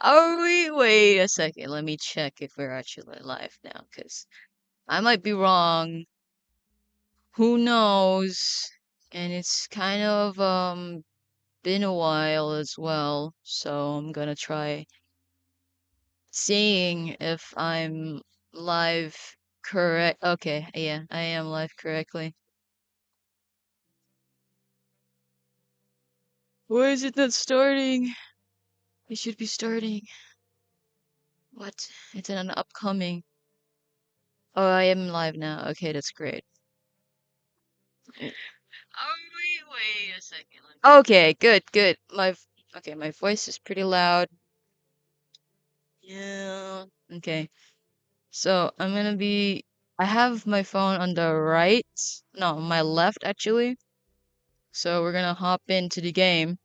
Are we? Wait a second. Let me check if we're actually live now, because I might be wrong. Who knows? And it's kind of been a while as well, so I'm gonna try seeing if I'm live correct. Okay, yeah, I am live correctly. Why is it not starting? It should be starting. What? It's an upcoming. Oh, I am live now. Okay, that's great. Oh, wait a second. Okay, good, good. Okay, my voice is pretty loud. Yeah. Okay. So I have my phone on the right. No, my left actually. So we're gonna hop into the game.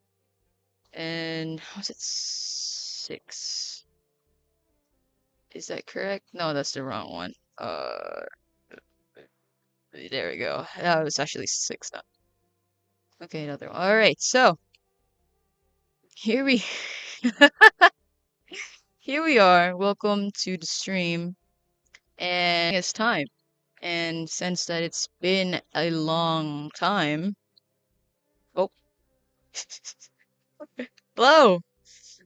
And was it six? Is that correct? No, that's the wrong one. There we go. That was actually six now. Okay, another one. All right, so here we here we are. Welcome to the stream. And it's time. And since that it's been a long time. Oh, hello.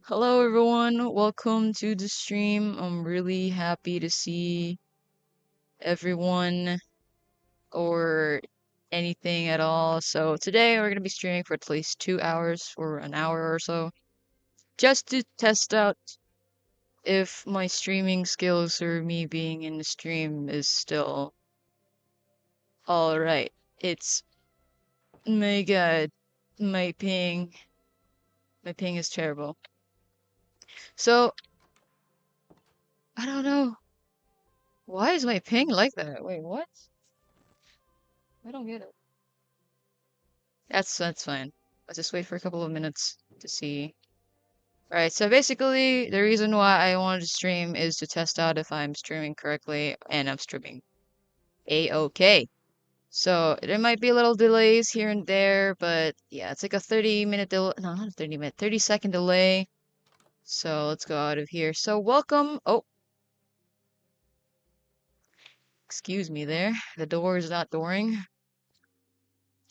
Hello everyone. Welcome to the stream. I'm really happy to see everyone or anything at all. So today we're gonna be streaming for at least 2 hours or an hour or so, just to test out if my streaming skills or me being in the stream is still all right. It's my God, my ping, my ping is terrible. So I don't know. Why is my ping like that? Wait, what? I don't get it. That's fine. Let's just wait for a couple of minutes to see. Alright, so basically the reason why I wanted to stream is to test out if I'm streaming correctly and I'm streaming A-okay. So there might be little delays here and there, but yeah, it's like a 30-minute delay. No, not a 30-minute, 30-second delay. So let's go out of here. So welcome. Oh, excuse me there. The door is not dooring.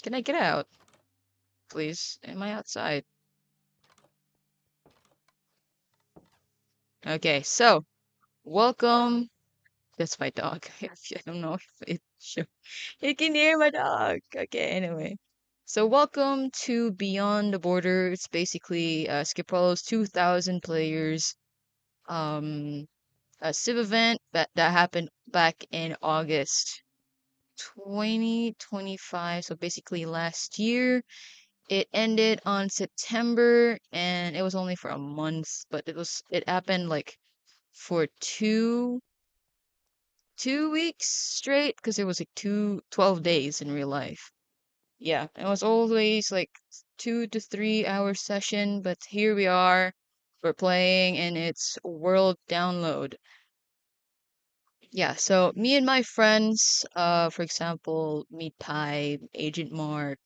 Can I get out, please? Am I outside? Okay, so welcome. That's my dog. I don't know if it should. You can hear my dog. Okay, anyway. So welcome to Beyond the Border. It's basically Skipolo's 2,000 players a civ event that happened back in August 2025. So basically last year. It ended on September and it was only for a month, but it happened like for two weeks straight because it was like 12 days in real life. Yeah, it was always like 2 to 3 hour session, but here we are. We're playing and it's world download. Yeah, so me and my friends, for example, Meat Pie, Agent Mark,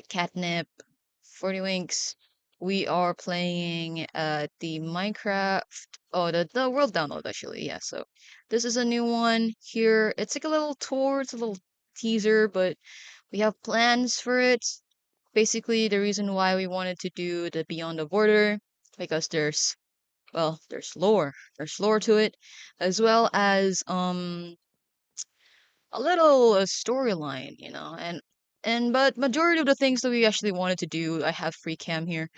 Catnip, 40 Winks, we are playing the Minecraft, oh, the world download actually, yeah. So this is a new one here. It's like a little tour, it's a little teaser, but we have plans for it. Basically, the reason why we wanted to do the Beyond the Border, because there's lore. There's lore to it, as well as a little storyline, but majority of the things that we actually wanted to do, I have free cam here.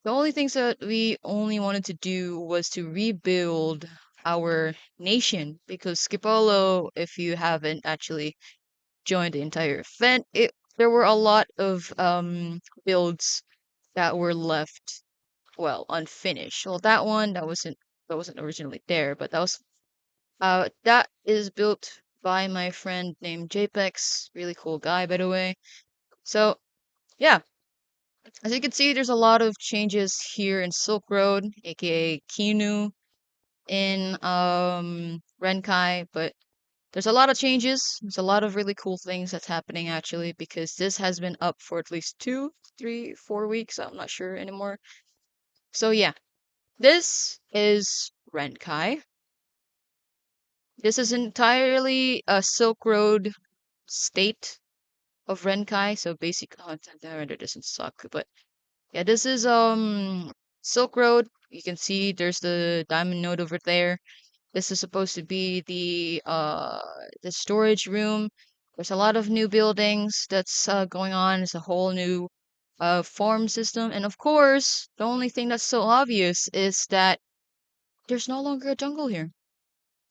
The only things that we only wanted to do was to rebuild our nation because Skipolo, if you haven't actually joined the entire event, there were a lot of builds that were left well unfinished. Well, that wasn't originally there, but that is built by my friend named JPEX, really cool guy by the way. So yeah, as you can see, there's a lot of changes here in Silk Road, aka Kinu, in Renkai, but there's a lot of changes. There's a lot of really cool things that's happening actually because this has been up for at least 2, 3, 4 weeks. I'm not sure anymore. So yeah, This is Renkai. This is entirely a Silk Road state of Renkai. So basic, oh, that render doesn't suck, but yeah, this is Silk Road. You can see there's the diamond node over there. This is supposed to be the storage room. There's a lot of new buildings that's going on. It's a whole new farm system, and of course, the only thing that's so obvious is that there's no longer a jungle here.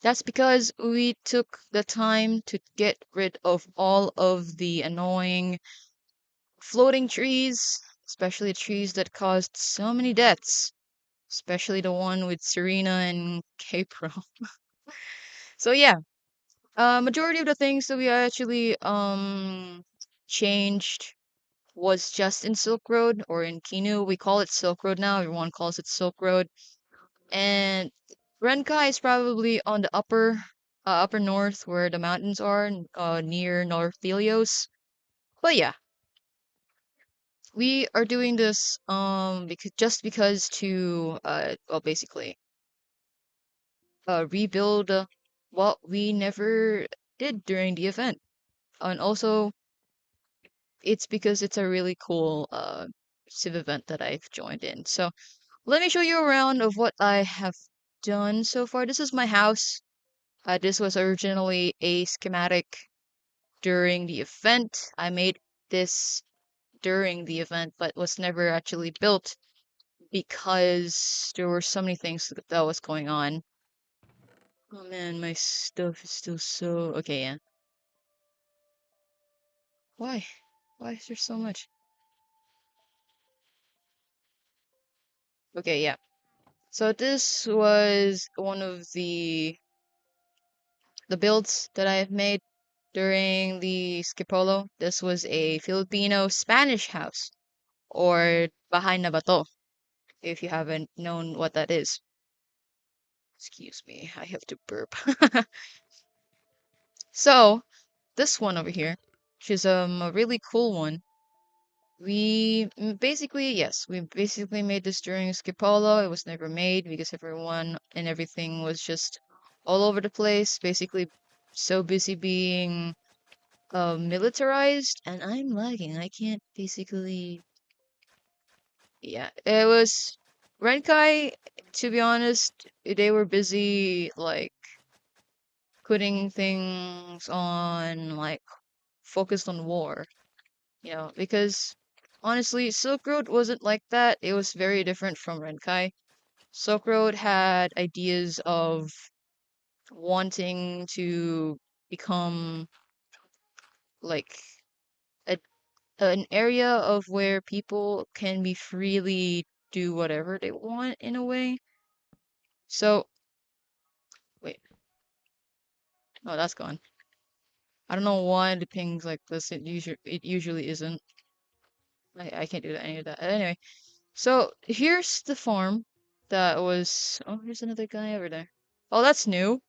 That's because we took the time to get rid of all of the annoying floating trees, especially trees that caused so many deaths, especially the one with Serena and Capro. So yeah, majority of the things that we actually changed was just in Silk Road or in Kinu. We call it Silk Road now. Everyone calls it Silk Road. And Renkai is probably on the upper north where the mountains are, near North Helios. But yeah, we are doing this because to well basically rebuild what we never did during the event. And also it's because it's a really cool civ event that I've joined in. So let me show you around of what I have done so far. This is my house. This was originally a schematic during the event. I made this during the event, but was never actually built because there were so many things that was going on. Oh man, my stuff is still so... Okay, yeah. Why? Why is there so much? Okay, yeah. So this was one of the builds that I have made during the Skipolo. This was a Filipino Spanish house, or Bahay na Bato, if you haven't known what that is. Excuse me, I have to burp. So, this one over here, which is a really cool one. We basically made this during Skipolo. It was never made because everyone and everything was just all over the place, basically so busy being militarized, and I'm lagging. I can't basically. Yeah, it was Renkai, to be honest, they were busy like putting things on like focused on war, because honestly, Silk Road wasn't like that. It was very different from Renkai. Silk Road had ideas of wanting to become like a, an area of where people can be freely do whatever they want in a way. So, wait, oh, that's gone. I don't know why the ping's like this. It usually isn't. I can't do that, any of that. Anyway, so here's the farm that was. Oh, here's another guy over there. Oh, that's new.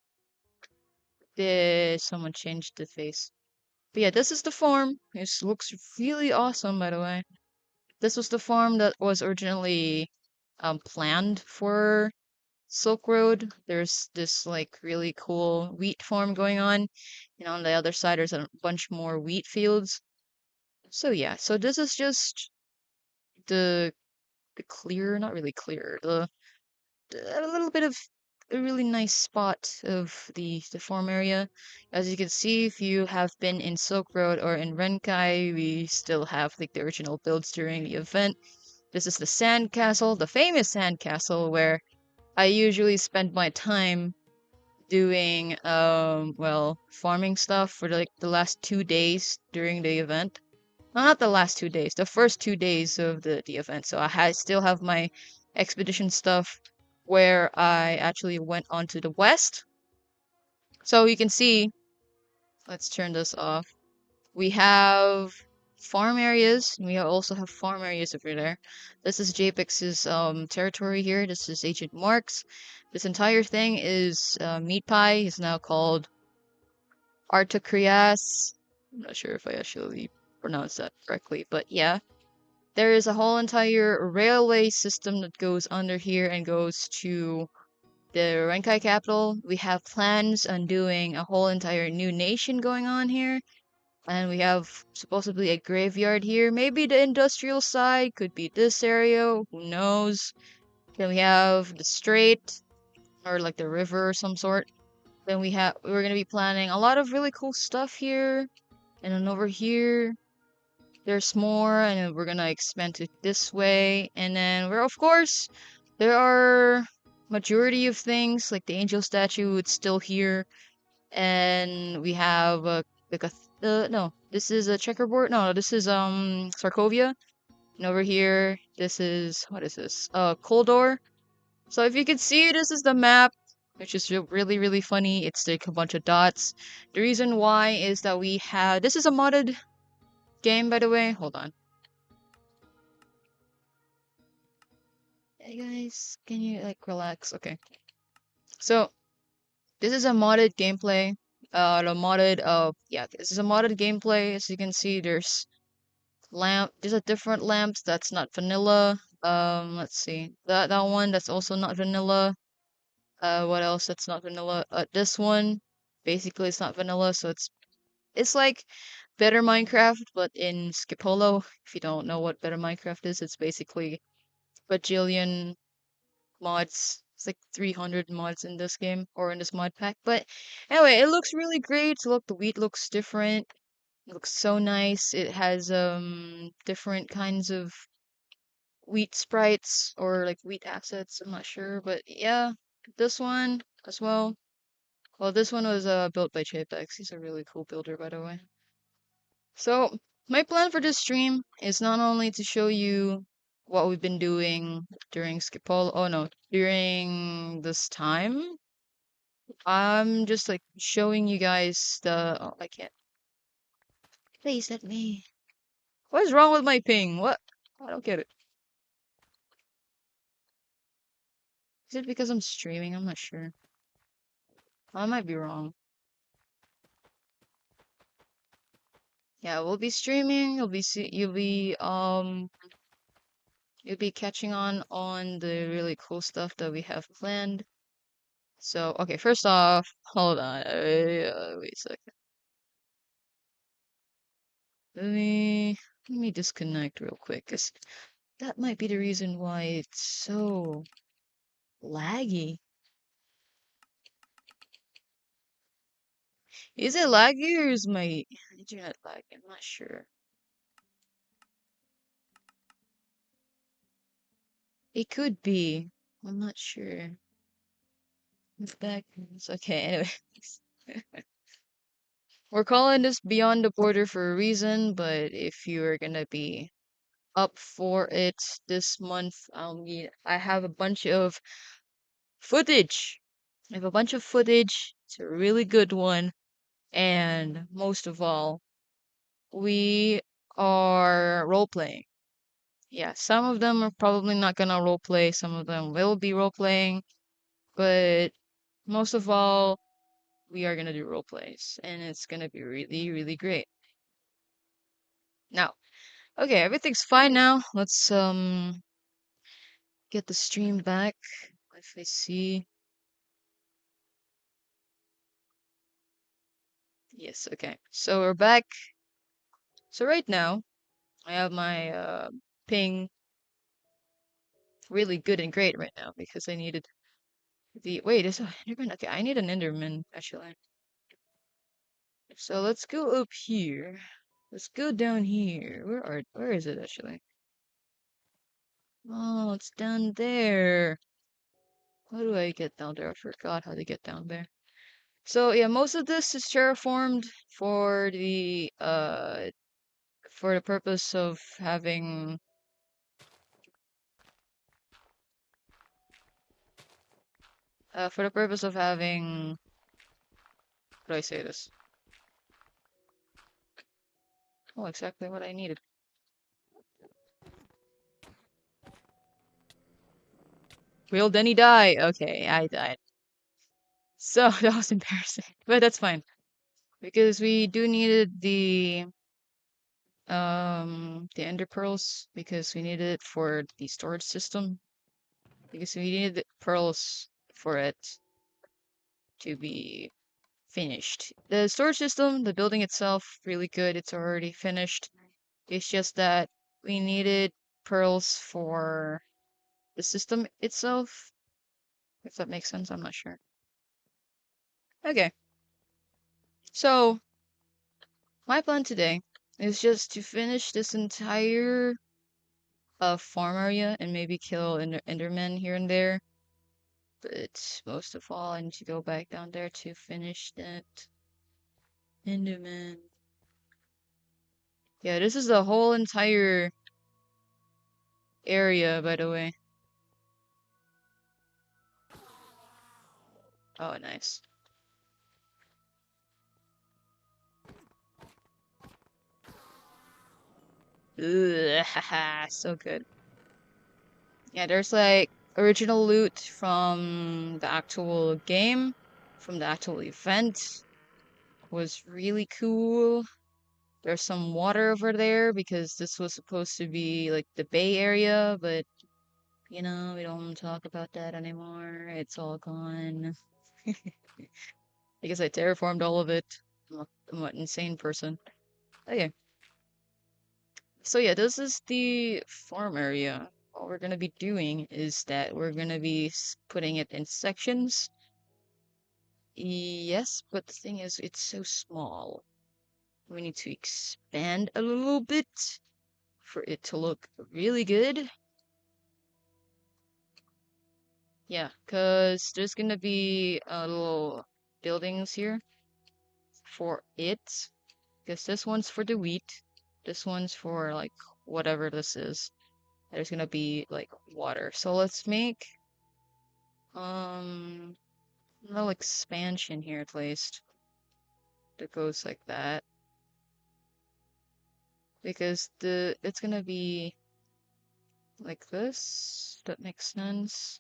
Did someone changed the face? But yeah, this is the farm. This looks really awesome, by the way. This was the farm that was originally planned for Silk Road. There's this like really cool wheat farm going on, and on the other side there's a bunch more wheat fields. So yeah, so this is just the clear, not really clear, a little bit of a really nice spot of the farm area. As you can see, if you have been in Silk Road or in Renkai, we still have like the original builds during the event. This is the sand castle, the famous sand castle where I usually spend my time doing well, farming stuff for like the last 2 days during the event. Well, not the last 2 days, the first 2 days of the event. So still have my expedition stuff where I actually went onto the west. So you can see, let's turn this off. We have farm areas. We also have farm areas over there. This is JPEX's territory here. This is Agent Marks. This entire thing is meat pie. It's now called Artocreas. I'm not sure if I actually pronounced that correctly, but yeah. There is a whole entire railway system that goes under here and goes to the Renkai capital. We have plans on doing a whole entire new nation going on here. And we have supposedly a graveyard here. Maybe the industrial side could be this area. Who knows? Then we have the strait or like the river or some sort. Then we're gonna be planning a lot of really cool stuff here. And then over here, there's more, and then we're gonna expand it this way. And then we're of course there are majority of things like the angel statue. It's still here, and we have like a no, this is a checkerboard. No, this is Sarkovia. And over here, this is what is this? Koldor. So if you can see, this is the map, which is really, really funny. It's like a bunch of dots. The reason why is that we have... This is a modded game, by the way. Hold on. Hey guys, can you like relax? Okay. So this is a modded gameplay. Yeah, this is a modded gameplay. As you can see, there's a different lamps that's not vanilla. Let's see. That one that's also not vanilla. What else that's not vanilla? This one, basically it's not vanilla, so it's like better Minecraft, but in Skipolo. If you don't know what better Minecraft is, it's basically bajillion mods. It's like 300 mods in this game or in this mod pack. But anyway, it looks really great. Look, the wheat looks different. It looks so nice. It has different kinds of wheat sprites or like wheat assets. I'm not sure, but yeah, this one as well. Well, this one was built by Chapex. He's a really cool builder, by the way. So, my plan for this stream is not only to show you what we've been doing during Skipolo. Oh no, during this time. I'm just like showing you guys the. Oh, I can't. Please let me. What is wrong with my ping? What? I don't get it. Is it because I'm streaming? I'm not sure. I might be wrong. Yeah, we'll be streaming. You'll be catching on the really cool stuff that we have planned. So, okay, first off, hold on. Wait a second. Let me disconnect real quick, 'cause that might be the reason why it's so laggy. Is it laggy or is my internet laggy? I'm not sure. It could be. I'm not sure. It's back. It's okay, anyway. We're calling this Beyond the Border for a reason, but if you're gonna be up for it this month, I have a bunch of footage. I have a bunch of footage. It's a really good one. And most of all, we are role playing. Yeah, some of them are probably not gonna role play, some of them will be role playing, but most of all, we are gonna do role plays, and it's gonna be really, really great. Now, okay, everything's fine now. Let's get the stream back. If I see. Yes, okay. So we're back. So right now, I have my ping really good and great right now because I needed the wait, is a Enderman? Okay, I need an Enderman actually. So let's go up here. Let's go down here. Where is it actually? Oh, it's down there. How do I get down there? I forgot how to get down there. So yeah, most of this is terraformed for the purpose of having for the purpose of having how do I say this? Oh, exactly what I needed. Will Denny die? Okay, I died. So that was embarrassing, but that's fine because we do needed the the ender pearls because we needed it for the storage system. Because we needed the pearls for it to be finished. The storage system, the building itself, really good. It's already finished. It's just that we needed pearls for the system itself. If that makes sense, I'm not sure. Okay, so my plan today is just to finish this entire farm area and maybe kill Endermen here and there. But most of all, I need to go back down there to finish that Enderman. Yeah, this is the whole entire area, by the way. Oh, nice. Ugh, haha, so good. Yeah, there's like original loot from the actual game, from the actual event. Was really cool. There's some water over there because this was supposed to be like the Bay Area, but we don't talk about that anymore. It's all gone. I guess I terraformed all of it. I'm an insane person. Okay. So yeah, this is the farm area. What we're gonna be doing is that we're gonna be putting it in sections. Yes, but the thing is, it's so small. We need to expand a little bit for it to look really good. Yeah, because there's gonna be little buildings here for it. Because this one's for the wheat. This one's for like whatever this is. There's gonna be like water. So let's make um a little expansion here at least that goes like that. Because it's gonna be like this. That makes sense.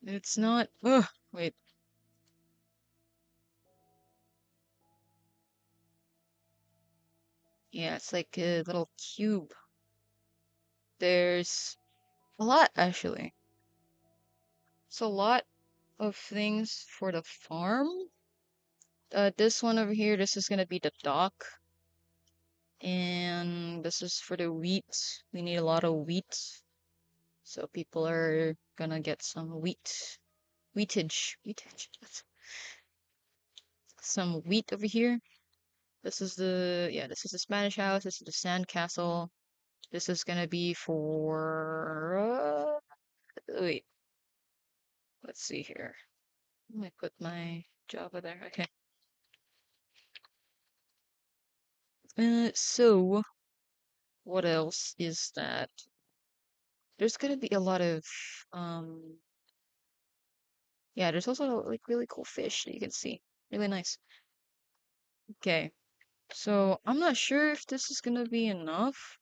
It's not. Ugh, wait. Yeah, it's like a little cube. There's a lot actually. It's a lot of things for the farm. This one over here, this is gonna be the dock. And this is for the wheat. We need a lot of wheat. So people are gonna get some wheatage. Some wheat over here. This is the Spanish house. This is the sand castle. This is gonna be for, wait, let's see here. Let me put my Java there. Okay. So what else is that? There's gonna be a lot of, um, yeah, there's also like really cool fish that you can see. Really nice. Okay. So I'm not sure if this is gonna be enough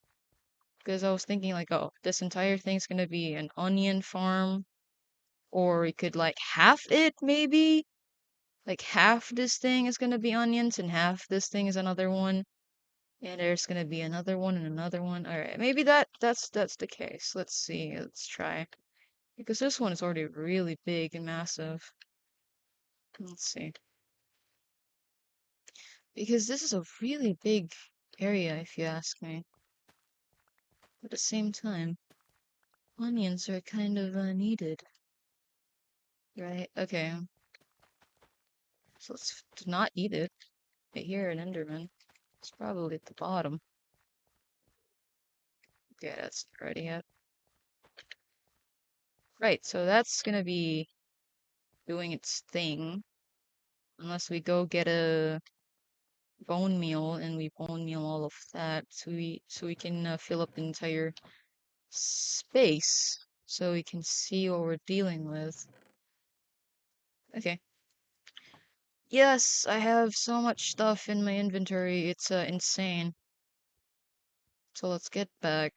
because I was thinking like, oh, this entire thing's gonna be an onion farm, or we could like half it maybe. Like half this thing is gonna be onions and half this thing is another one. And there's gonna be another one and another one. All right, maybe that's the case. Let's see. Let's try. Because this one is already really big and massive. Let's see. Because this is a really big area, if you ask me. At the same time, onions are kind of needed, right? Okay, so let's not eat it. I hear an Enderman. It's probably at the bottom. Okay, that's not ready yet. Right, so that's gonna be doing its thing. Unless we go get a bone meal and we bone meal all of that, so we can fill up the entire space, so we can see what we're dealing with. Okay. Yes, I have so much stuff in my inventory. It's insane. So let's get back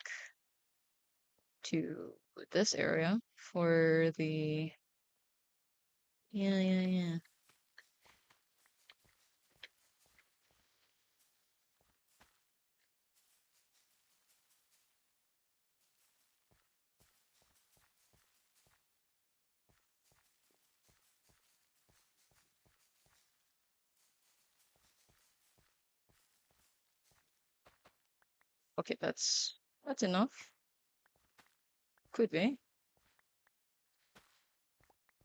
to this area for the yeah. Okay, that's enough. Could be.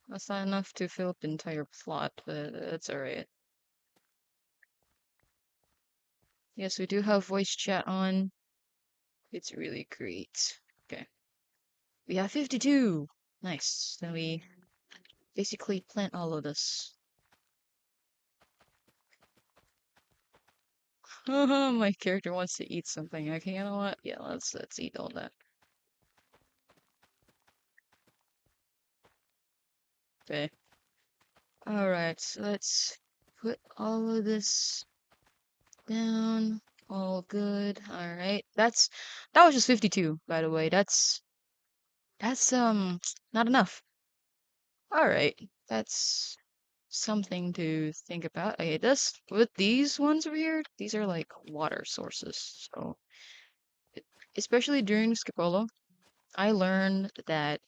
That's not enough to fill up the entire plot, but that's alright. Yes, we do have voice chat on. It's really great. Okay. We have 52. Nice. Then we basically plant all of this. My character wants to eat something. Okay, you know what? Yeah, let's eat all that. Okay. Alright, so let's put all of this down. All good. Alright. That was just 52, by the way. That's not enough. Alright. That's something to think about. Okay, this with these ones over here, these are like water sources. So e- especially during Skipolo, I learned that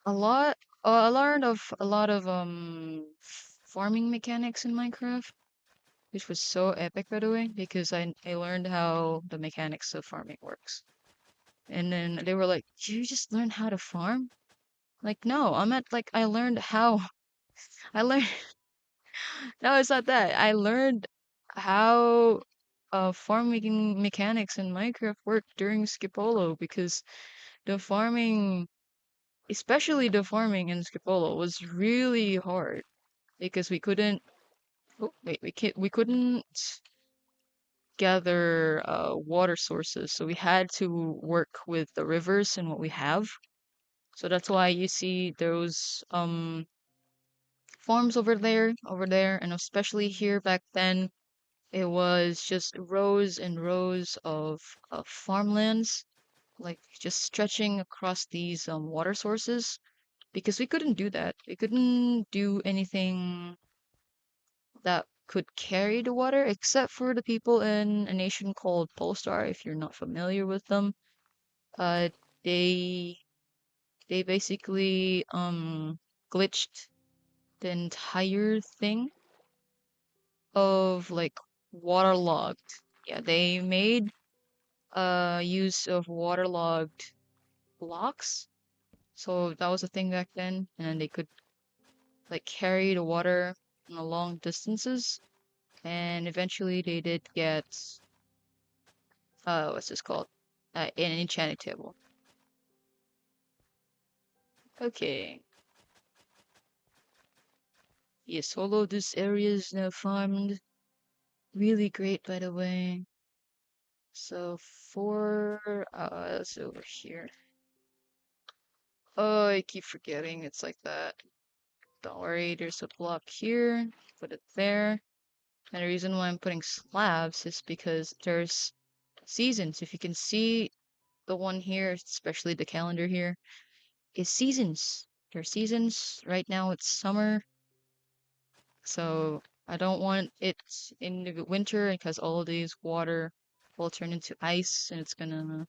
a lot I learned of a lot of farming mechanics in Minecraft, which was so epic by the way, because I learned how the mechanics of farming works. And then they were like, "Did you just learn how to farm?" Like, no, I meant like I learned how I learned no, it's not that. I learned how farming mechanics in Minecraft work during Skipolo because the farming, especially the farming in Skipolo, was really hard because we couldn't. Oh, wait, we couldn't gather water sources, so we had to work with the rivers and what we have. So that's why you see those farms over there, and especially here back then. It was just rows and rows of farmlands, like just stretching across these water sources, because we couldn't do that. We couldn't do anything that could carry the water, except for the people in a nation called Polestar, if you're not familiar with them. Uh, they they basically glitched the entire thing of like waterlogged. Yeah, they made use of waterlogged blocks. So that was a thing back then, and they could like carry the water on long distances. And eventually they did get what's this called? An enchanting table. Okay. Yes, all of this area is now farmed. Really great, by the way. So for that's over here. Oh, I keep forgetting it's like that. Don't worry, there's a block here. Put it there. And the reason why I'm putting slabs is because there's seasons. If you can see the one here, especially the calendar here, is seasons. There's seasons. Right now it's summer, so I don't want it in the winter because all of these water will turn into ice and it's gonna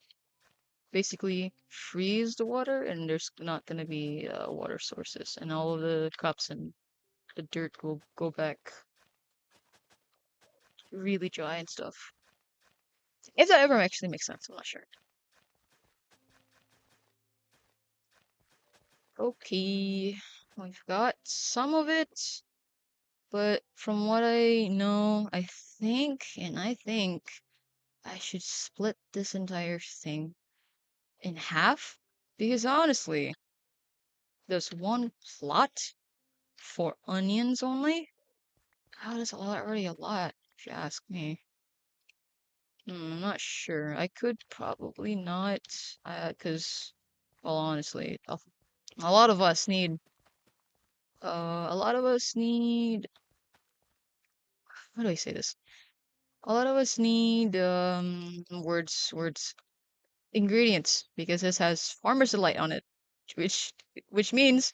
basically freeze the water and there's not gonna be water sources and all of the crops and the dirt will go back really dry and stuff. If that ever actually makes sense, I'm not sure. Okay, we've got some of it, but from what I know, I think I should split this entire thing in half because honestly, there's one plot for onions only. How does already a lot, if you ask me. I'm not sure. I could probably not, well, honestly, a lot of us need, a lot of us need, how do I say this? A lot of us need words ingredients because this has farmer's delight on it, which which means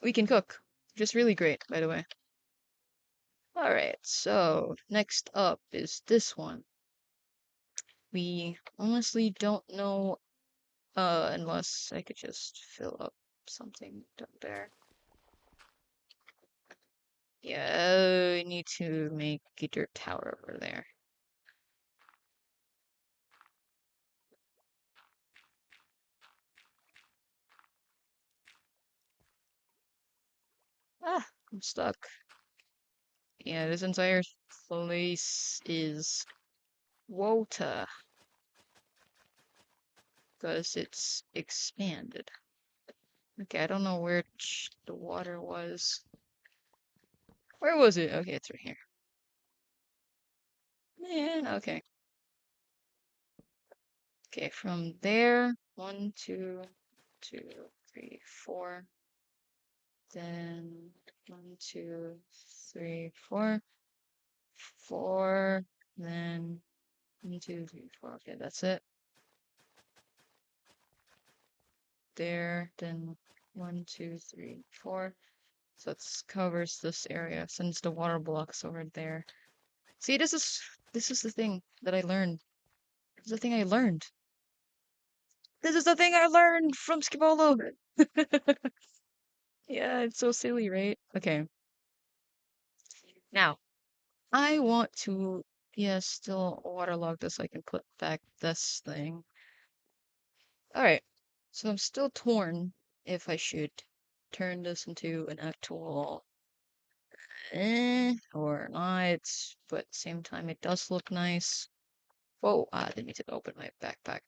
we can cook. Just really great, by the way. All right, so next up is this one. We honestly don't know unless I could just fill up something down there. Yeah, I need to make a dirt tower over there. I'm stuck. Yeah, this entire place is water because it's expanded. Okay, I don't know where the water was. Where was it? Okay, it's right here. Man, okay. Okay, from there, one, two, three, four. Then one, two, three, four, four. Then one, two, three, four. Okay, that's it. There. Then one, two, three, four. So it covers this area since the water block's over there. See, this is the thing that I learned. This is the thing I learned. This is the thing I learned from Skipolo. Yeah, it's so silly, right? Okay. Now, I want to, yeah, still waterlog this so I can put back this thing. Alright. So I'm still torn if I should turn this into an actual or not, but at the same time it does look nice. Whoa, I didn't need to open my backpack.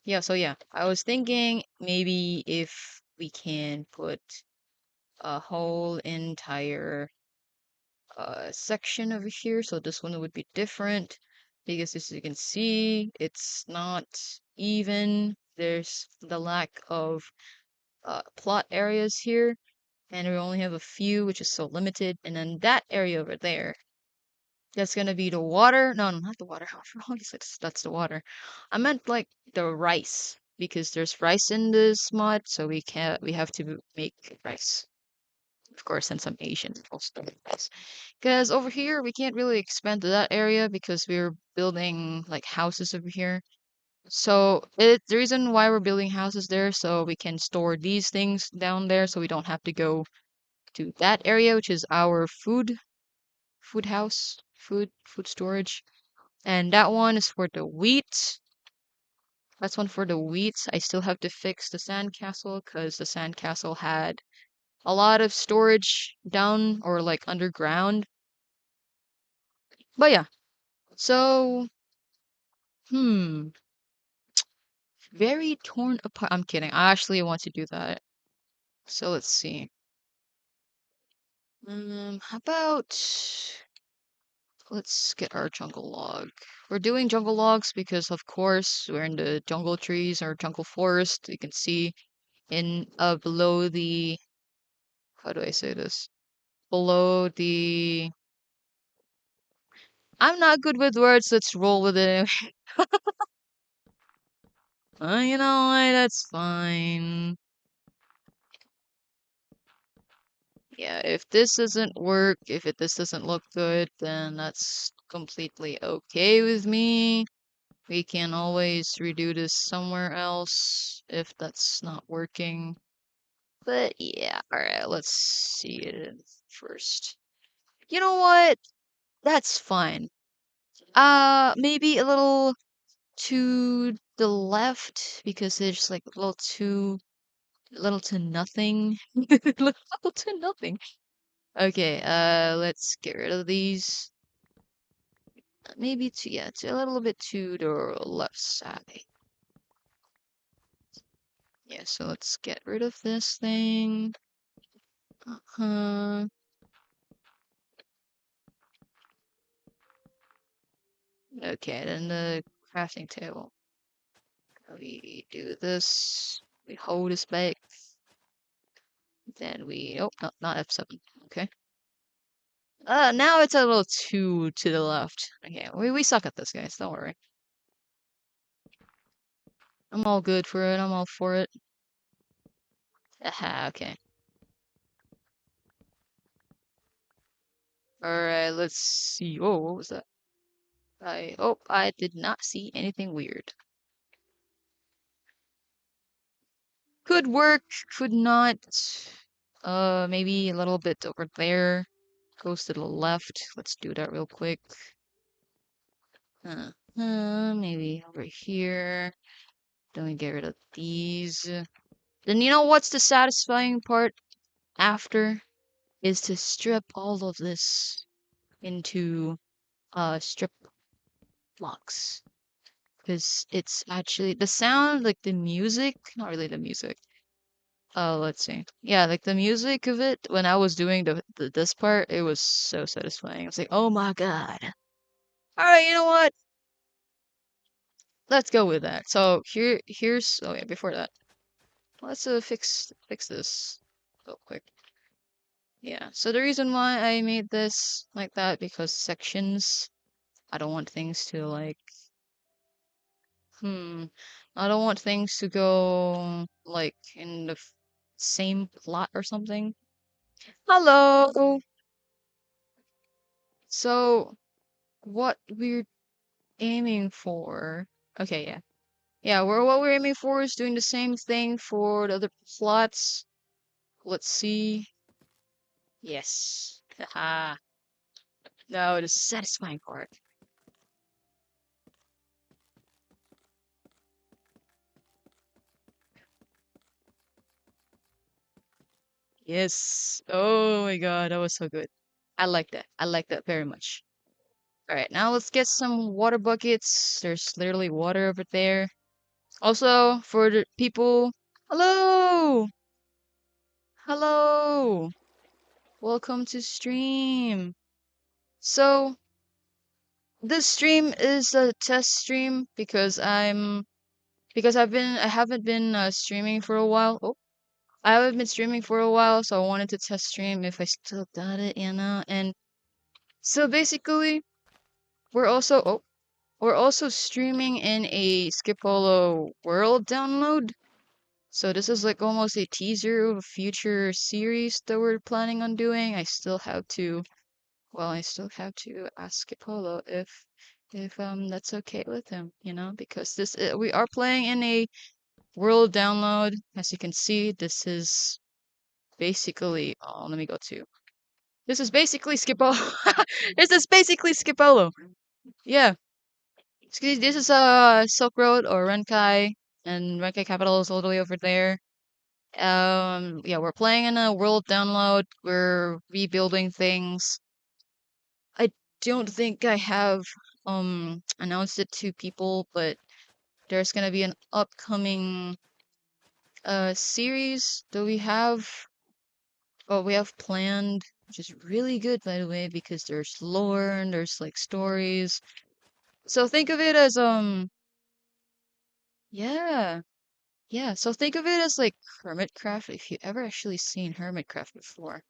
Yeah, so yeah, I was thinking maybe if we can put a whole entire section over here, so this one would be different because as you can see, it's not even. There's the lack of plot areas here, and we only have a few, which is so limited. And then that area over there, that's gonna be the water. No, no, not the water. How wrong is it? That's the water. I meant like the rice because there's rice in this mod, so we have to make rice. Of course, and some Asian also rice. Because over here we can't really expand to that area because we're building like houses over here. So the reason why we're building houses there so we can store these things down there so we don't have to go to that area, which is our food house, food storage. And that one is for the wheat. That's one for the wheat. I still have to fix the sandcastle because the sandcastle had a lot of storage down or like underground. But yeah, so hmm, very torn apart. I'm kidding. I actually want to do that. So let's see. How about let's get our jungle log. We're doing jungle logs because, of course, we're in the jungle trees or jungle forest. You can see in below the how do I say this? Below the I'm not good with words. Let's roll with it. You know what? That's fine. Yeah, if this doesn't work, this doesn't look good, then that's completely okay with me. We can always redo this somewhere else if that's not working. But yeah, alright, let's see it first. You know what? That's fine. Maybe a little to the left because there's like a little to nothing. Little to nothing. Okay, let's get rid of these. Maybe yeah, to a little bit to the left side. Yeah, so let's get rid of this thing. Uh-huh. Okay, then the crafting table. We do this. We hold this back. Then oh, not F7. Okay. Now it's a little too to the left. Okay, we suck at this, guys. Don't worry. I'm all good for it. I'm all for it. Aha, okay. Alright, let's see. Oh, what was that? I did not see anything weird. Could work, could not. Maybe a little bit over there. Goes to the left. Let's do that real quick. Maybe over here. Then we get rid of these. Then you know what's the satisfying part after? is to strip all of this into strip blocks. Because it's actually the sound, like the music, not really the music. Let's see. Yeah, like the music of it when I was doing the this part, it was so satisfying. I was like, oh my God. All right, you know what? Let's go with that. So here's oh yeah, before that, let's fix this real quick. Yeah. So the reason why I made this like that because sections, I don't want things to like hmm, I don't want things to go like in the same plot or something. Hello. So what we're aiming for? Okay, yeah. Yeah, what we're aiming for is doing the same thing for the other plots. Let's see. Yes. Haha. No, the satisfying part. Yes. Oh my God, that was so good. I like that. I like that very much. All right, now let's get some water buckets. There's literally water over there. Also, for the people, hello, hello, welcome to stream. So this stream is a test stream because I haven't been streaming for a while. Oh, I haven't been streaming for a while, so I wanted to test stream if I still got it, you know. And so basically, we're also we're also streaming in a Skipolo world download. So this is like almost a teaser of a future series that we're planning on doing. I still have to ask Skipolo if that's okay with him, you know, because we are playing in a world download. As you can see, this is basically let me go to. This is basically Skipolo. This is basically Skipolo. Yeah. Excuse this is Silk Road or Renkai and Renkai capital is all the way over there. Yeah, we're playing in a world download. We're rebuilding things. I don't think I have announced it to people, but there's gonna be an upcoming series that we have planned, which is really good by the way, because there's lore and there's like stories. So think of it as yeah. Yeah, so think of it as like Hermitcraft, if you ever actually seen Hermitcraft before.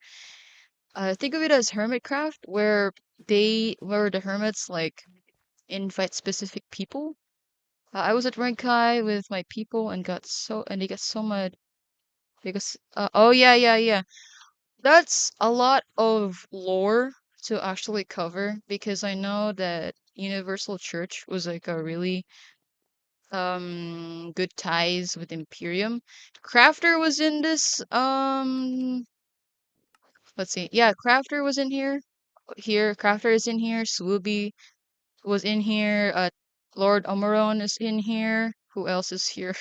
Think of it as Hermitcraft, where the hermits like invite specific people. I was at Renkai with my people and they got so mad because oh yeah yeah yeah, that's a lot of lore to actually cover because I know that Universal Church was like a really good ties with Imperium. Crafter was in this let's see. Yeah, Crafter was in here. Here, Crafter is in here. Swooby was in here. Lord Omeron is in here. Who else is here?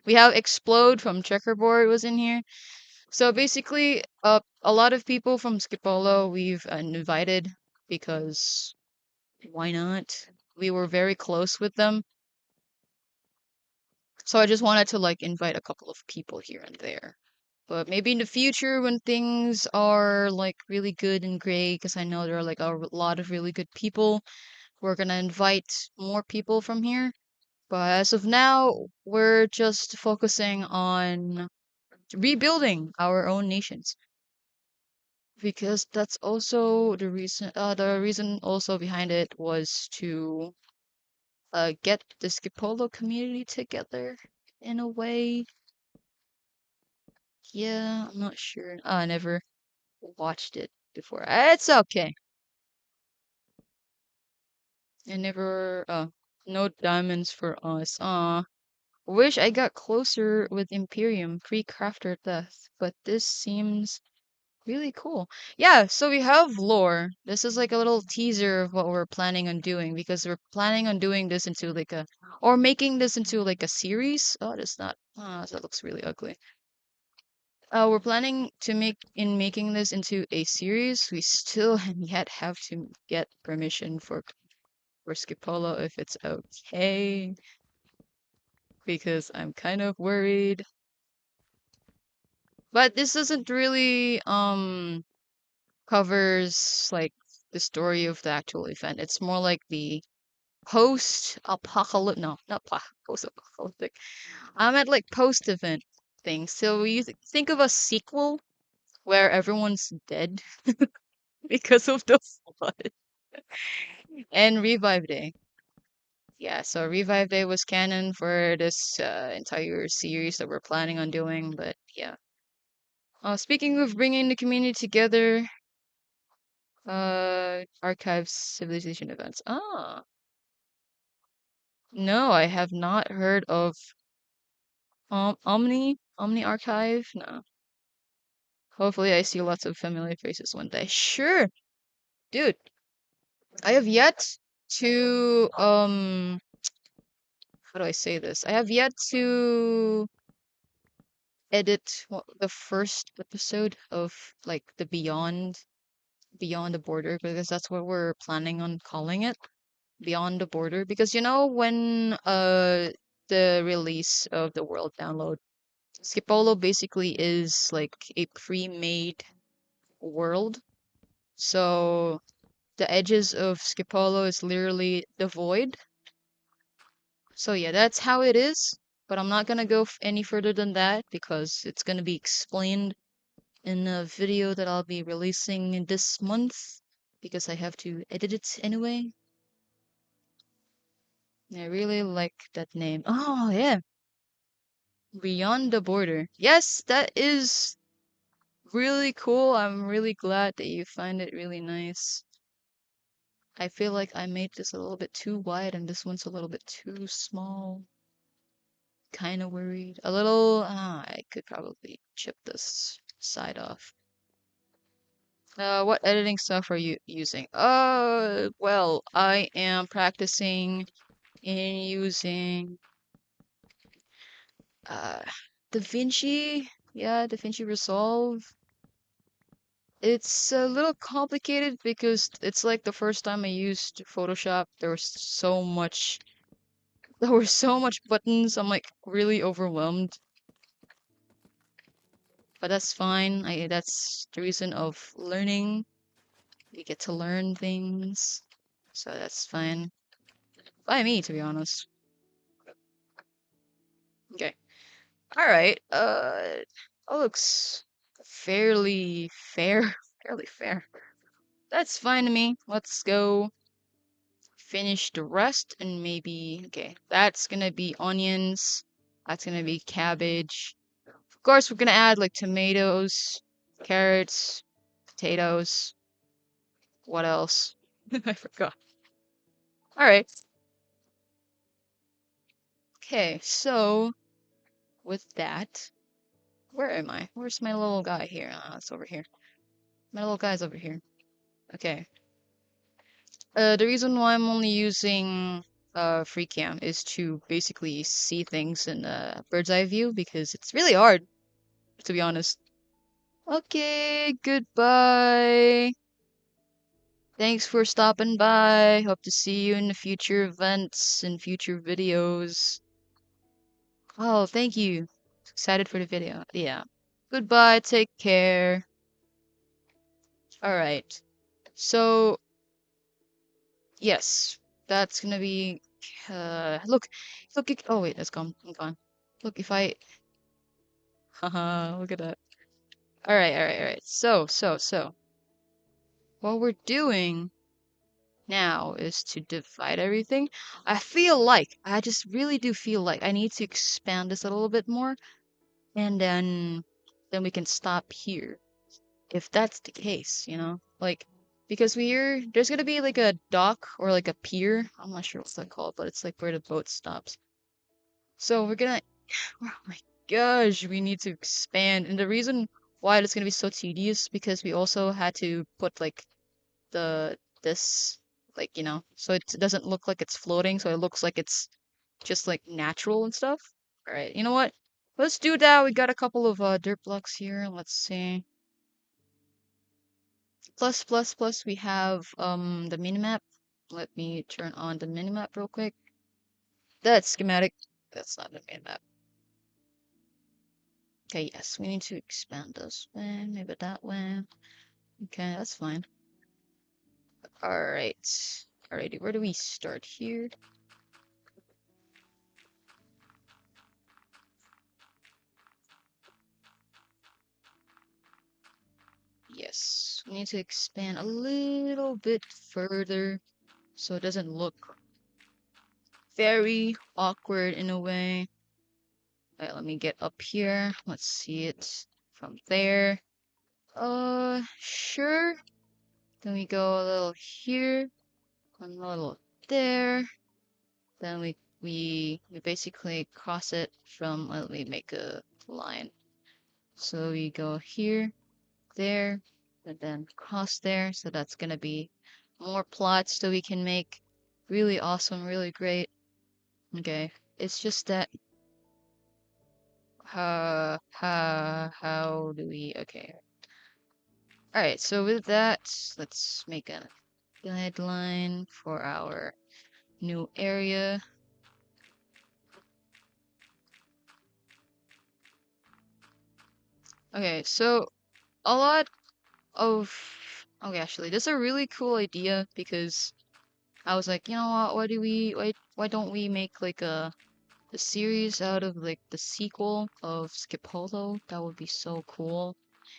We have Explode from Checkerboard was in here. So basically, a lot of people from Skipolo we've invited because why not? We were very close with them. So I just wanted to like invite a couple of people here and there. But maybe in the future when things are like really good and great, because I know there are like lot of really good people, we're gonna invite more people from here. But as of now, we're just focusing on rebuilding our own nations. Because that's also the reason also behind it was to get the Skipolo community together in a way. Yeah, I'm not sure. I never watched it before. It's okay. I never no diamonds for us. Wish I got closer with Imperium pre-crafter death, but this seems really cool. Yeah, so we have lore. This is like a little teaser of what we're planning on doing because we're planning on doing this into like a or making this into like a series. Oh, that's not. Ah, that looks really ugly. We're planning to making this into a series. We still yet have to get permission for Skipolo if it's okay, because I'm kind of worried. But this doesn't really covers like the story of the actual event. It's more like the post-apocalyptic, no, not post-apocalyptic. I meant like post-event thing. So you think of a sequel where everyone's dead because of the flood and Revive Day. Yeah, so Revive Day was canon for this entire series that we're planning on doing, but yeah. Speaking of bringing the community together, archives civilization events. Ah, no, I have not heard of Omni Archive. No. Hopefully, I see lots of familiar faces one day. Sure, dude. I have yet to how do I say this? I have yet to edit the first episode of like the Beyond the Border, because that's what we're planning on calling it, Beyond the Border, because when the release of the world download, Skipolo basically is like a pre-made world. So the edges of Skipolo is literally the void. So yeah, that's how it is. But I'm not gonna go any further than that because it's gonna be explained in a video that I'll be releasing this month because I have to edit it anyway. I really like that name. Oh yeah, Beyond the Border. Yes, that is really cool. I'm really glad that you find it really nice. I feel like I made this a little bit too wide and this one's a little bit too small. Kind of worried. A little, I could probably chip this side off. What editing stuff are you using? Well, I am practicing in using uh DaVinci. Yeah, DaVinci Resolve. It's a little complicated because it's like the first time I used Photoshop. There were so much buttons. I'm like really overwhelmed. But that's fine. That's the reason of learning. You get to learn things. So that's fine. By me, to be honest. Okay. Alright. That looks fairly fair. Fairly fair. That's fine to me. Let's go finish the rest and maybe, okay, that's gonna be onions. That's gonna be cabbage. Of course, we're gonna add like tomatoes, carrots, potatoes. What else? I forgot. All right. Okay, so with that, where am I? Where's my little guy here? Ah, it's over here. My little guy's over here. Okay. The reason why I'm only using free cam is to basically see things in a bird's eye view because it's really hard, to be honest. Okay, goodbye. Thanks for stopping by. Hope to see you in the future events and future videos. Oh, thank you. Excited for the video. Yeah. Goodbye. Take care. All right. So, yes, that's gonna be. Look, look. Oh wait, that's gone. I'm gone. Look, if I. Haha, look at that. All right, all right, all right. So, what we're doing now is to divide everything. I just really do feel like I need to expand this a little bit more, and then we can stop here. If that's the case, like because there's gonna be like a dock or like a pier. I'm not sure what's that called, but it's like where the boat stops. So we're gonna, oh my gosh, we need to expand. And the reason why it's gonna be so tedious because we also had to put like this like so it doesn't look like it's floating, so it looks like it's just like natural and stuff. All right, you know what? Let's do that. We got a couple of dirt blocks here. Let's see. Plus, we have the minimap. Let me turn on the minimap real quick. That's schematic. That's not the minimap. Okay, yes, we need to expand this way, maybe that way. Okay, that's fine. Alright. Alrighty, where do we start here? Yes, we need to expand a little bit further so it doesn't look very awkward in a way. Alright, let me get up here. Let's see it from there. Sure. Then we go a little here, a little there. Then we basically cross it from, let me make a line. So we go here, there, and then cross there. So that's gonna be more plots that we can make. Really awesome, really great. Okay, it's just that how do we, okay. Alright, so with that, let's make a guideline for our new area. Okay, so a lot of okay, actually, this is a really cool idea because I was like, you know what, why don't we make like a series out of like the sequel of Skipolo? That would be so cool.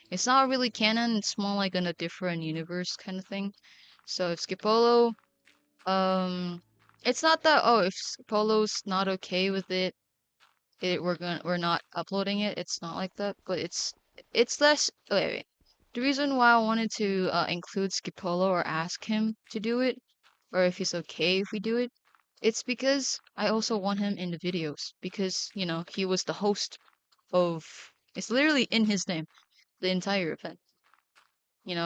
It's not really canon, it's more like in a different universe kind of thing. So if Skipolo, it's not that, oh, if Skipolo's not okay with it, we're not uploading it. It's not like that, but it's less. Wait. The reason why I wanted to include Skipolo or ask him to do it, or if he's okay if we do it, it's because I also want him in the videos because he was the host of. It's literally in his name, the entire event.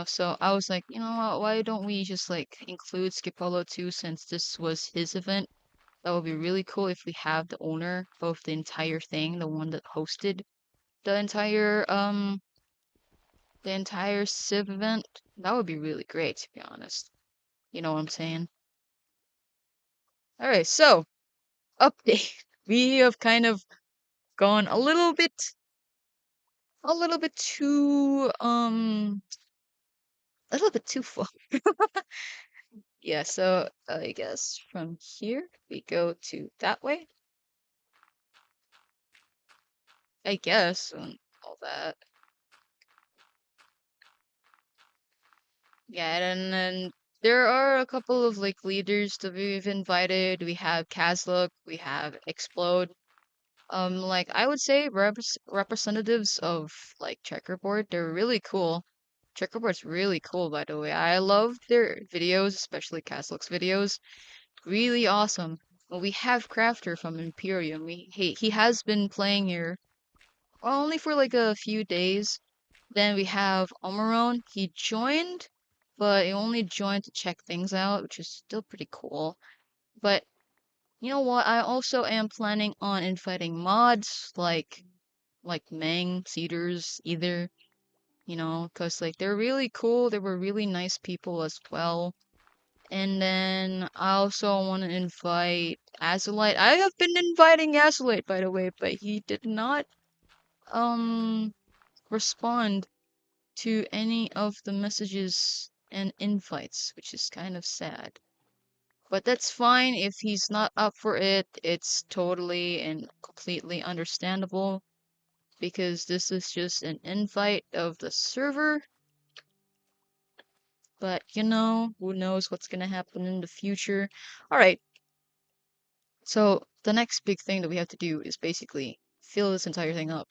So I was like, you know what? Why don't we just like include Skipolo too, since this was his event? That would be really cool if we have the owner of the entire thing, the one that hosted the entire Civ event. That would be really great, to be honest. You know what I'm saying? All right, so update. We have kind of gone a little bit too far. Yeah, so I guess from here we go to that way. I guess and all that. Yeah, and then there are a couple of like leaders that we've invited. We have Kazlook, we have Explode. Like I would say representatives of like Checkerboard, they're really cool. Checkerboard's really cool, by the way. I love their videos, especially Kazlook's videos. Really awesome. Well, we have Crafter from Imperium. He has been playing here only for like a few days. Then we have Omeron. He joined, but he only joined to check things out, which is still pretty cool. But you know what? I also am planning on inviting mods like Meng, Cedars, either, because like they're really cool. They were really nice people as well. And then I also want to invite Azulite. I have been inviting Azulite, by the way, but he did not um respond to any of the messages and invites, which is kind of sad. But that's fine if he's not up for it. It's totally and completely understandable because this is just an invite of the server. But who knows what's gonna happen in the future. All right. So the next big thing that we have to do is basically fill this entire thing up.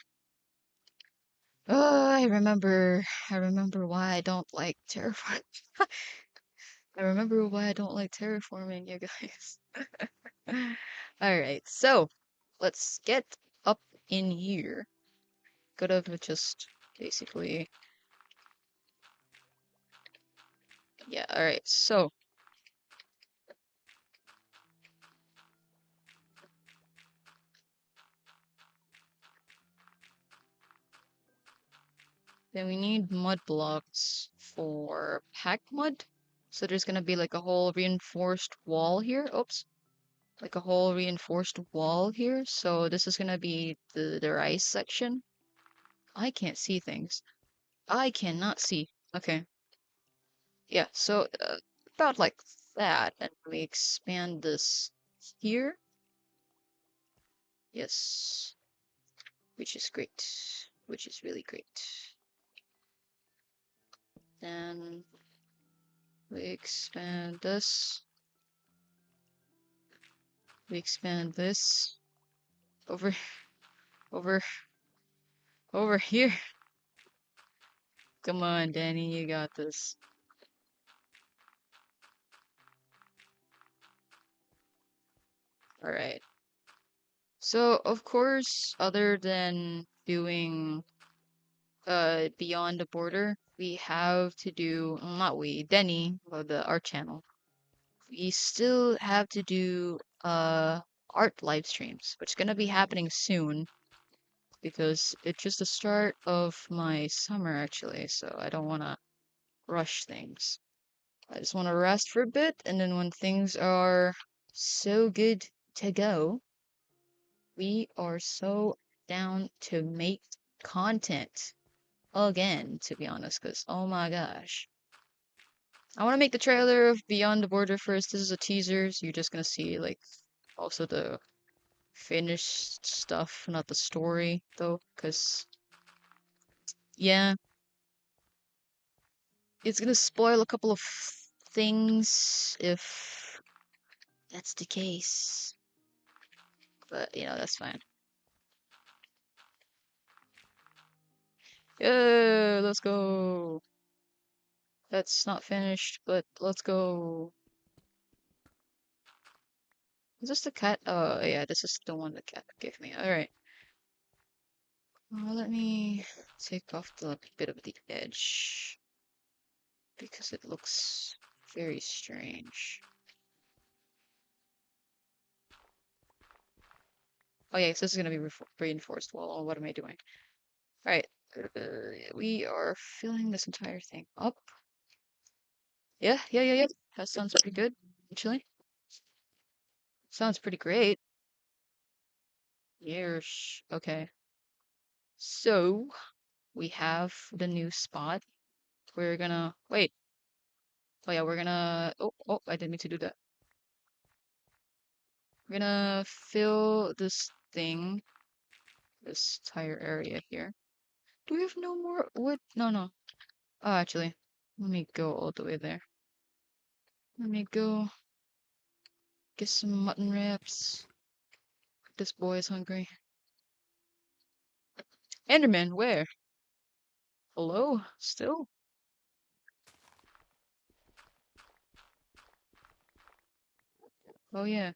I remember why I don't like terraforming. I remember why I don't like terraforming, you guys. All right, so let's get up in here. Could have just basically, yeah. All right, so Then we need mud blocks for pack mud. So there's gonna be like a whole reinforced wall here. Oops. Like a whole reinforced wall here. So this is gonna be the rice section. I can't see things. I cannot see. Okay. Yeah, so about like that. And we expand this here. Yes. Which is great. Which is really great. Then we expand this. We expand this over, over, over here. Come on, Danny, you got this. All right. So, of course, other than doing beyond the border, we have to do, not we, Denny, of the art channel. We still have to do art live streams, which is gonna be happening soon because it's just the start of my summer actually, so I don't wanna rush things. I just wanna rest for a bit, and then when things are so good to go, we are so down to make content again, to be honest, because oh my gosh. I want to make the trailer of Beyond the Border first. This is a teaser, so you're just gonna see like also the finished stuff, not the story though, because yeah, it's gonna spoil a couple of things if that's the case. But you know, that's fine. Yeah, let's go. That's not finished, but let's go. Is this the cat? Oh, yeah, this is the one the cat gave me. Alright. Let me take off the bit of the edge because it looks very strange. Oh, yeah, so this is going to be reinforced wall. What am I doing? Alright. We are filling this entire thing up. Yeah. That sounds pretty good, actually. Sounds pretty great. Years. Okay. So, we have the new spot. We're gonna wait. Oh yeah, we're gonna I didn't mean to do that. We're gonna fill this thing, this entire area here. Do we have no more wood? No. Oh, actually, let me go all the way there. Let me go get some mutton wraps. This boy is hungry. Enderman, where? Hello? Still? Oh yeah.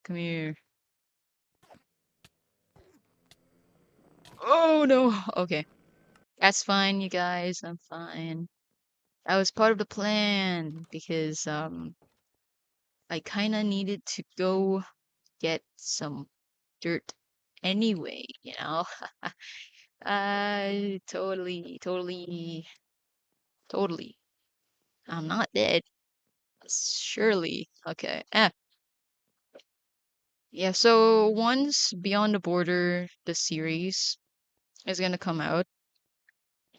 Come here. Oh no. Okay. That's fine, you guys. I'm fine. That was part of the plan because I kind of needed to go get some dirt anyway, you know? Totally. I'm not dead. Surely. Okay. Yeah, so once Beyond the Border, the series is gonna come out,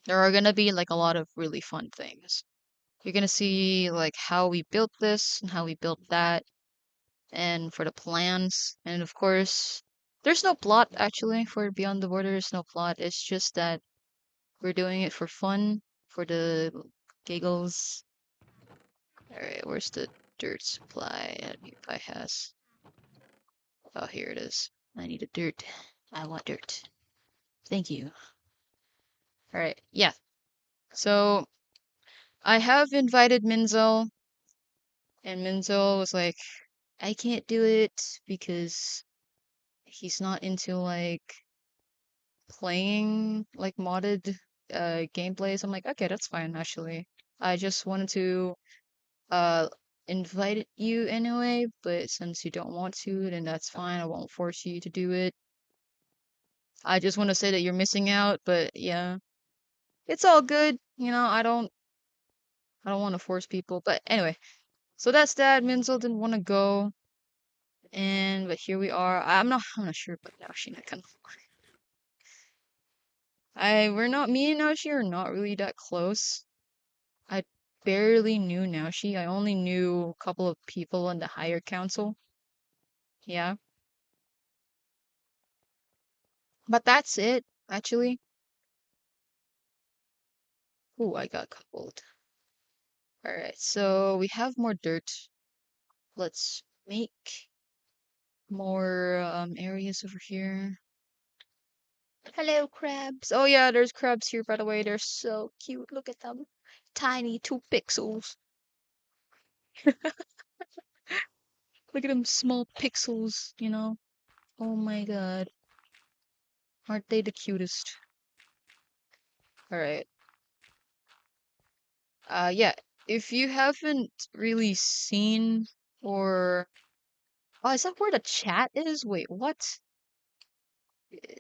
there are gonna be like a lot of really fun things. You're gonna see like how we built this and how we built that, and for the plans. And of course, there's no plot actually for Beyond the Border. There's no plot. It's just that we're doing it for fun, for the giggles. Alright, where's the dirt supply that PewDiePie has? Oh, here it is. I need a dirt. I want dirt. Thank you. Alright, yeah. So, I have invited Minzel, and Minzel was like, I can't do it because he's not into like playing like modded gameplays. I'm like, okay, that's fine actually. I just wanted to uh invite you anyway, but since you don't want to, then that's fine. I won't force you to do it. I just want to say that you're missing out, but yeah. It's all good. I don't want to force people. But anyway, so that's that. Minzel didn't want to go, and but here we are. I'm not sure, but Naoshi I kind of we're not me and Naoshi are not really that close. I barely knew Naoshi. I only knew a couple of people on the higher council. Yeah, but that's it actually. Ooh, I got coupled. All right, so we have more dirt. Let's make more areas over here. Hello, crabs. Oh yeah, there's crabs here, by the way. They're so cute. Look at them. Tiny 2 pixels. Look at them small pixels. Oh my god. Aren't they the cutest? Alright. Yeah. If you haven't really seen or oh, is that where the chat is? Wait, what?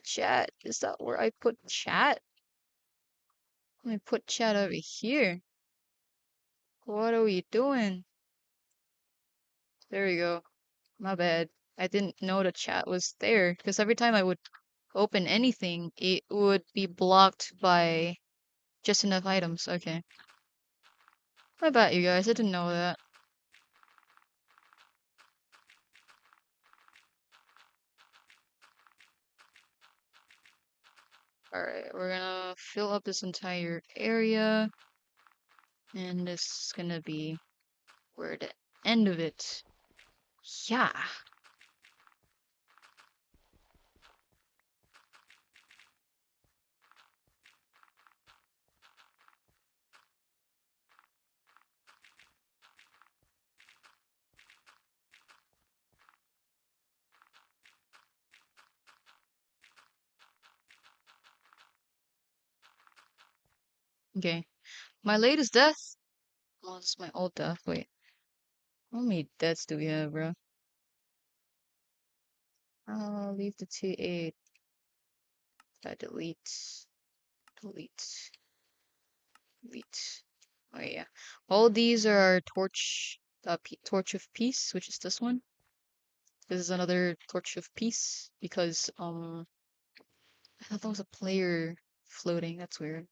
Chat? Is that where I put chat? Let me put chat over here. What are we doing? There we go. My bad. I didn't know the chat was there because every time I would open anything, it would be blocked by just enough items. Okay. My bad, you guys. I didn't know that. Alright, we're gonna fill up this entire area, and this is gonna be where the end of it. Yeah. Okay. My latest death? Oh, this is my old death. Wait. How many deaths do we have, bro? I'll leave the T8. I delete. Delete. Delete. Oh yeah. All these are torch of peace, which is this one. This is another torch of peace because I thought that was a player floating. That's weird.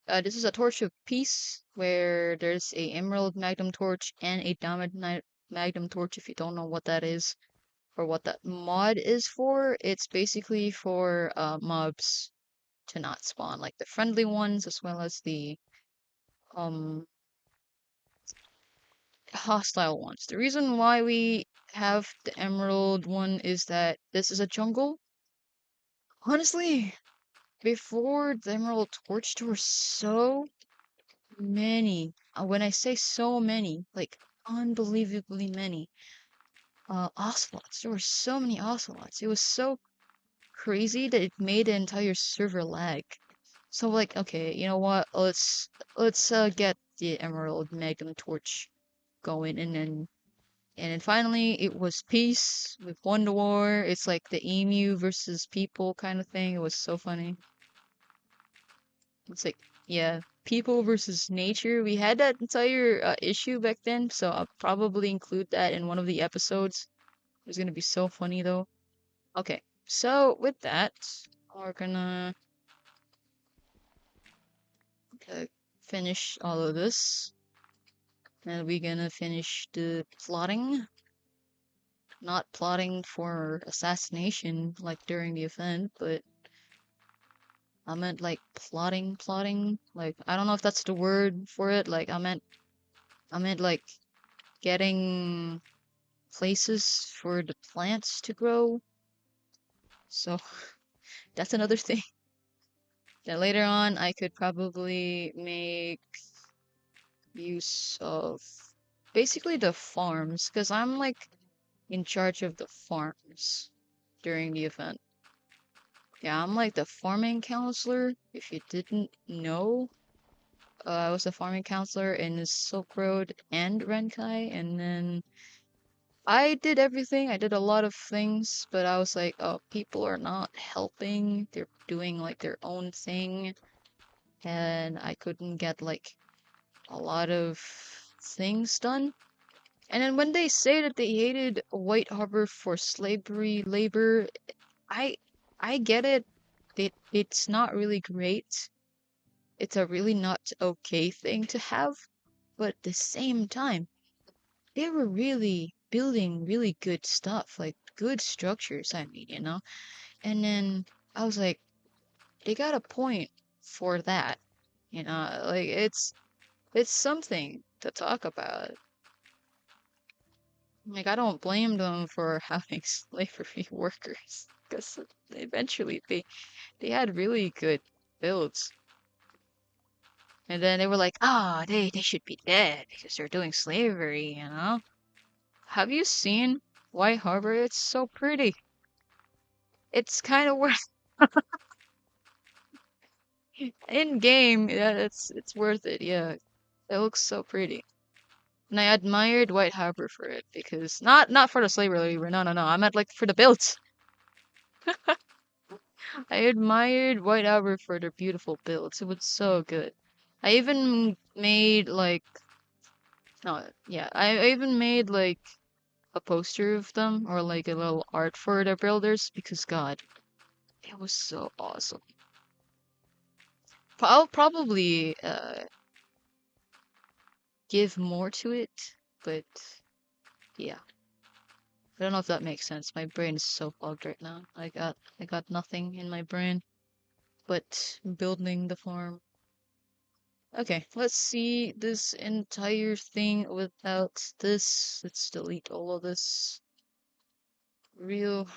This is a torch of peace where there's a emerald magnum torch and a diamond magnum torch. If you don't know what that is or what that mod is for, it's basically for mobs to not spawn, like the friendly ones as well as the um hostile ones. The reason why we have the emerald one is that this is a jungle. Honestly, before the emerald torch, there were so many. When I say so many, like unbelievably many ocelots. There were so many ocelots. It was so crazy that it made the entire server lag. So like, okay, you know what? Let's get the emerald magnum torch going, and then finally it was peace. We've won the war. It's like the emu versus people kind of thing. It was so funny. It's like, yeah, people versus nature. We had that entire issue back then, so I'll probably include that in one of the episodes. It's gonna be so funny though. Okay, so with that, we're gonna uh, finish all of this, and we're gonna finish the plotting. Not plotting for assassination like during the event, but I meant like plotting. Like I don't know if that's the word for it. Like I meant like getting places for the plants to grow. So that's another thing that later on I could probably make use of basically the farms because I'm like in charge of the farms during the event. Yeah, I'm like the farming counselor. If you didn't know, I was a farming counselor in Silk Road and Renkai, and then I did everything. I did a lot of things, but I was like, oh, people are not helping. They're doing like their own thing. and I couldn't get like a lot of things done. And then when they say that they hated White Harbor for slavery labor, I I get it. It's not really great. It's a really not okay thing to have, but at the same time, they were really building really good stuff, like good structures, I mean, you know? And then I was like, they got a point for that, you know? Like it's something to talk about. Like I don't blame them for having slavery workers, because eventually they had really good builds. And then they were like, ah, they should be dead because they're doing slavery, you know? Have you seen White Harbor? It's so pretty. It's kind of worth in game. Yeah, it's worth it. Yeah, it looks so pretty. And I admired White Harbor for it because not for the slavery labor. No, no, no. I meant like for the builds. I admired White Harbor for their beautiful builds. It was so good. I even made like no, yeah, I even made like a poster of them or like a little art for their builders because God, it was so awesome. I'll probably give more to it, but yeah. I don't know if that makes sense. My brain is so fogged right now. I got nothing in my brain but building the farm. Okay, let's see this entire thing without this. Let's delete all of this real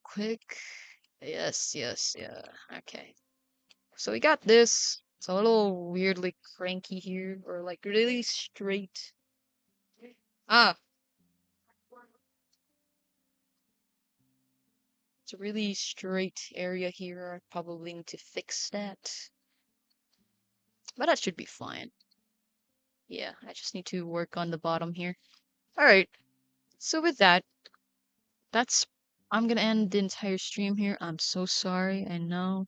quick. Yes, yes, yeah. Okay. So we got this. It's a little weirdly cranky here, or like really straight. Ah, it's a really straight area here. I probably need to fix that. But that should be fine. Yeah, I just need to work on the bottom here. Alright, so with that, that's I'm gonna end the entire stream here. I'm so sorry, I know.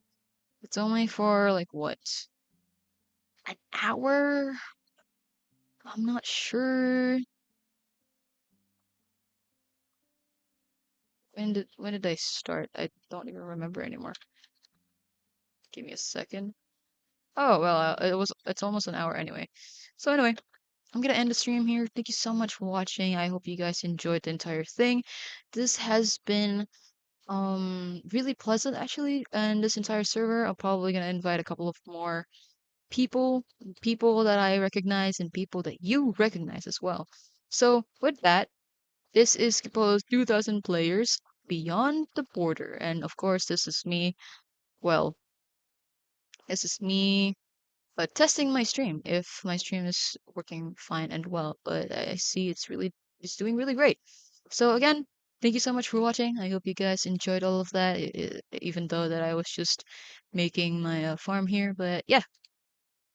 It's only for like what? An hour? I'm not sure. When did I start? I don't even remember anymore. Give me a second. Oh, well, it's almost an hour anyway. So anyway, I'm gonna end the stream here. Thank you so much for watching. I hope you guys enjoyed the entire thing. This has been really pleasant actually, and this entire server. I'm probably gonna invite a couple of more people, people that I recognize and people that you recognize as well. So with that, this is Skipolo's 2000 players beyond the border, and of course, this is me. Well, this is me testing my stream if my stream is working fine and well. But I see it's doing really great. So again, thank you so much for watching. I hope you guys enjoyed all of that, even though that I was just making my farm here. But yeah,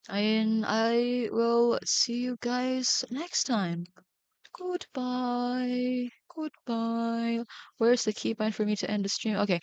and I will see you guys next time. Goodbye. Goodbye. Where's the keybind for me to end the stream? Okay.